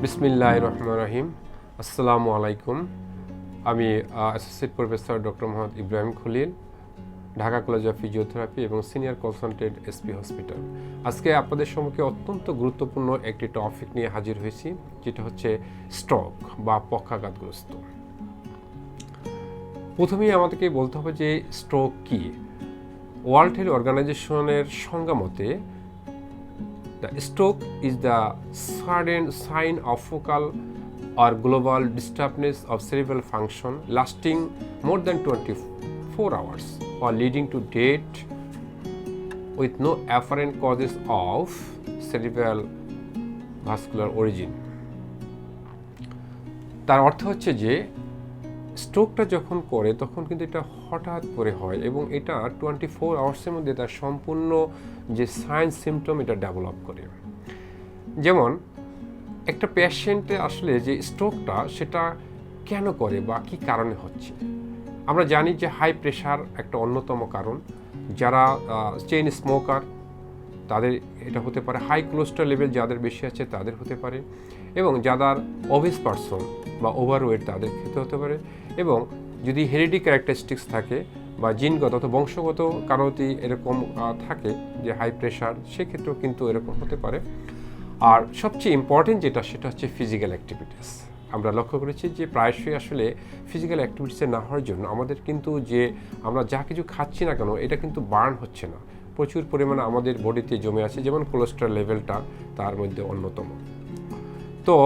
বিসমিল্লাহির রহমানির রহিম। আসসালামু আলাইকুম। আমি associate professor doctor Mohammad Ibrahim Khalil, Dhaka college of physiotherapy এবং সিনিয়র কনসালটেন্ট এসপি হসপিটাল। আজকে আপনাদের সম্মুখে অত্যন্ত গুরুত্বপূর্ণ একটি টপিক নিয়ে হাজির হয়েছি, যেটা হচ্ছে স্ট্রোক বা পক্ষাঘাতগ্রস্ত। প্রথমেই আমাদেরকে বলতে হবে যে স্ট্রোক কি। ওয়ার্ল্ড হেলথ অর্গানাইজেশনের সংজ্ঞা মতে the stroke is the sudden sign of focal or global disturbance of cerebral function lasting more than 24 hours or leading to death with no apparent causes of cerebral vascular origin. তার অর্থ হচ্ছে যে স্ট্রোকটা যখন করে তখন কিন্তু এটা হঠাৎ করে হয় এবং এটা 24 আওয়ার্সের মধ্যে তার সম্পূর্ণ যে সাইন সিমটম এটা ডেভেলপ করে। যেমন একটা পেশেন্টে আসলে যে স্ট্রোকটা সেটা কেন করে বা কি কারণে হচ্ছে। আমরা জানি যে হাই প্রেশার একটা অন্যতম কারণ। যারা চেইন স্মোকার তাদের এটা হতে পারে, হাই কোলেস্টেরল লেভেল যাদের বেশি আছে তাদের হতে পারে, এবং যাদের ওবেস পারসন বা ওভারওয়েট তাদের ক্ষেত্রে হতে পারে, এবং যদি হেরিডি ক্যারেক্টারিস্টিক্স থাকে বা জিনগত অথবা বংশগত কারণে এরকম থাকে যে হাই প্রেশার, সেক্ষেত্রেও কিন্তু এরকম হতে পারে। আর সবচেয়ে ইম্পর্টেন্ট যেটা সেটা হচ্ছে ফিজিক্যাল অ্যাক্টিভিটিস। আমরা লক্ষ্য করেছি যে প্রায়শই আসলে ফিজিক্যাল অ্যাক্টিভিটিসে না হওয়ার জন্য আমাদের কিন্তু যে আমরা যা কিছু খাচ্ছি না কেন এটা কিন্তু বার্ন হচ্ছে না, প্রচুর পরিমাণে আমাদের বডিতে জমে আছে, যেমন কোলেস্টেরল লেভেলটা তার মধ্যে অন্যতম। তো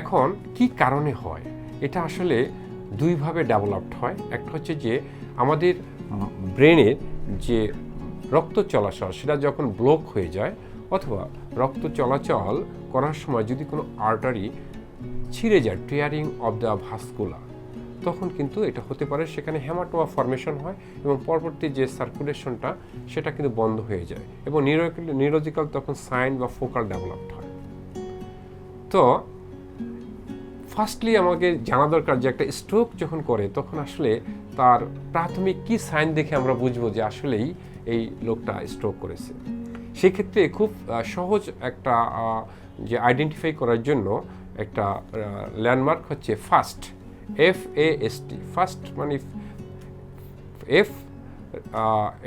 এখন কি কারণে হয়, এটা আসলে দুইভাবে ডেভেলপড হয়। একটা হচ্ছে যে আমাদের ব্রেনের যে রক্ত চলাচল সেটা যখন ব্লক হয়ে যায়, অথবা রক্ত চলাচল করার সময় যদি কোনো আর্টারি ছিঁড়ে যায়, টিয়ারিং অফ দ্য ভাস্কুলার, তখন কিন্তু এটা হতে পারে সেখানে হেমাটোমা ফর্মেশন হয় এবং পরবর্তী যে সার্কুলেশনটা সেটা কিন্তু বন্ধ হয়ে যায় এবং নিউরোলজিক্যাল তখন সাইন বা ফোকাল ডেভেলপড হয়। তো ফার্স্টলি আমাকে জানা দরকার যে একটা স্ট্রোক যখন করে তখন আসলে তার প্রাথমিক কি সাইন দেখে আমরা বুঝবো যে আসলেই এই লোকটা স্ট্রোক করেছে। সেক্ষেত্রে খুব সহজ একটা যে আইডেন্টিফাই করার জন্য একটা ল্যান্ডমার্ক হচ্ছে ফাস্ট, FAST। ফাস্ট মানে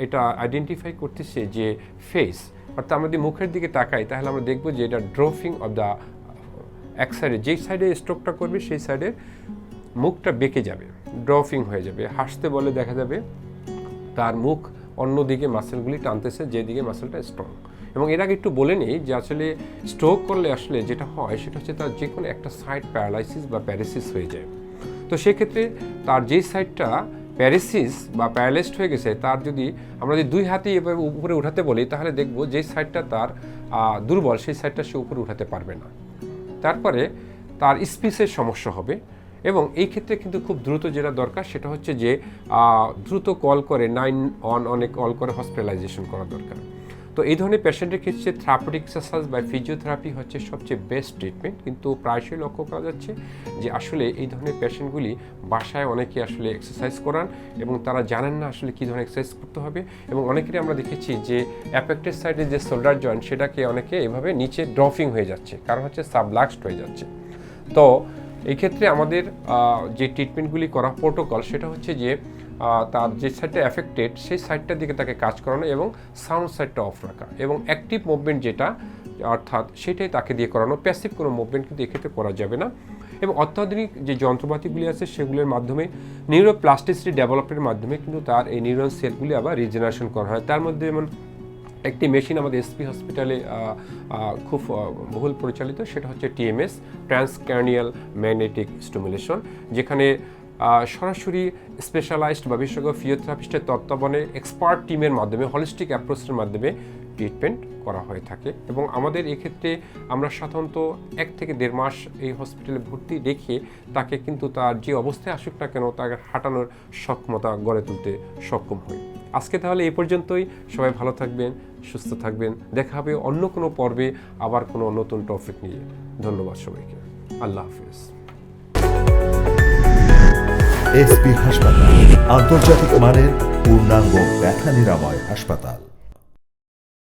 এটা আইডেন্টিফাই করতেছে যে ফেস, অর্থাৎ আমাদের মুখের দিকে তাকাই তাহলে আমরা দেখব যে এটা ড্রপিং অফ দ্য এক সাইডে, যেই সাইডে স্ট্রোকটা করবে সেই সাইডে মুখটা বেঁকে যাবে, ড্রপিং হয়ে যাবে। হাসতে বলে দেখা যাবে তার মুখ অন্যদিকে মাসেলগুলি টানতেছে যেদিকে মাসেলটা স্ট্রং। এবং এর আগে একটু বলে নিই যে আসলে স্ট্রোক করলে আসলে যেটা হয় সেটা হচ্ছে তার যে কোনো একটা সাইড প্যারালাইসিস বা প্যারালিসিস হয়ে যায়। তো সেক্ষেত্রে তার যেই সাইডটা প্যারালিসিস বা প্যারালাইজড হয়ে গেছে তার যদি আমরা যদি দুই হাতে এভাবে উপরে উঠাতে বলি তাহলে দেখব যেই সাইডটা তার দুর্বল সেই সাইডটা সে উপরে উঠাতে পারবে না। তারপরে তার স্পিচের সমস্যা হবে এবং এই ক্ষেত্রে কিন্তু খুব দ্রুত যেটা দরকার সেটা হচ্ছে যে দ্রুত কল করে 911 কল করে হসপিটালাইজেশন করা দরকার। তো এই ধরনের পেশেন্টের ক্ষেত্রে থেরাপিউটিক এক্সারসাইজ বা ফিজিওথেরাপি হচ্ছে সবচেয়ে বেস্ট ট্রিটমেন্ট। কিন্তু প্রায়শই লক্ষ্য করা যাচ্ছে যে আসলে এই ধরনের পেশেন্টগুলি বাসায় অনেকে আসলে এক্সারসাইজ করান এবং তারা জানেন না আসলে কী ধরনের এক্সারসাইজ করতে হবে, এবং অনেকেরই আমরা দেখেছি যে অ্যাপেক্টেড সাইডে যে শোল্ডার জয়েন্ট সেটাকে অনেকে এভাবে নিচে ড্রপিং হয়ে যাচ্ছে, কারণ হচ্ছে সাবলাক্সড হয়ে যাচ্ছে। তো এই ক্ষেত্রে আমাদের যে ট্রিটমেন্টগুলি করা প্রোটোকল সেটা হচ্ছে যে তার যে সাইডটা অ্যাফেক্টেড সেই সাইডটার দিকে তাকে কাজ করানো এবং সাউন্ড সাইডটা অফ রাখা, এবং অ্যাক্টিভ মুভমেন্ট যেটা অর্থাৎ সেটাই তাকে দিয়ে করানো। প্যাসিভ কোনো মুভমেন্ট কিন্তু এক্ষেত্রে করা যাবে না। এবং অত্যাধুনিক যে যন্ত্রপাতিগুলি আছে সেগুলোর মাধ্যমে নিউরোপ্লাস্টিসিটি ডেভেলপমেন্টের মাধ্যমে কিন্তু তার এই নিউরন সেলগুলি আবার রিজেনারেশন করা হয়। তার মধ্যে যেমন একটি মেশিন আমাদের এসপি হসপিটালে খুব বহুল পরিচালিত, সেটা হচ্ছে TMS, ট্রান্সক্র্যানিয়াল ম্যাগনেটিক স্টিমুলেশন, যেখানে সরাসরি স্পেশালাইজড বা বিশেষজ্ঞ ফিজিওথেরাপিস্টের তত্ত্বাবধানে এক্সপার্ট টিমের মাধ্যমে হলিস্টিক অ্যাপ্রোচের মাধ্যমে ট্রিটমেন্ট করা হয়ে থাকে। এবং আমাদের এক্ষেত্রে আমরা সাধারণত 1 থেকে 1.5 মাস এই হসপিটালে ভর্তি রেখে তাকে কিন্তু তার যে অবস্থায় আসুক না কেন তাকে হাঁটানোর সক্ষমতা গড়ে তুলতে সক্ষম হই। আজকে তাহলে এই পর্যন্তই। সবাই ভালো থাকবেন, সুস্থ থাকবেন। দেখা হবে অন্য কোনো পর্বে আবার কোনো নতুন টপিক নিয়ে। ধন্যবাদ সবাইকে। আল্লাহ হাফিজ। এসপি হাসপাতাল, আন্তর্জাতিক মানের পূর্ণাঙ্গ ব্যথা নিরাময় হাসপাতাল।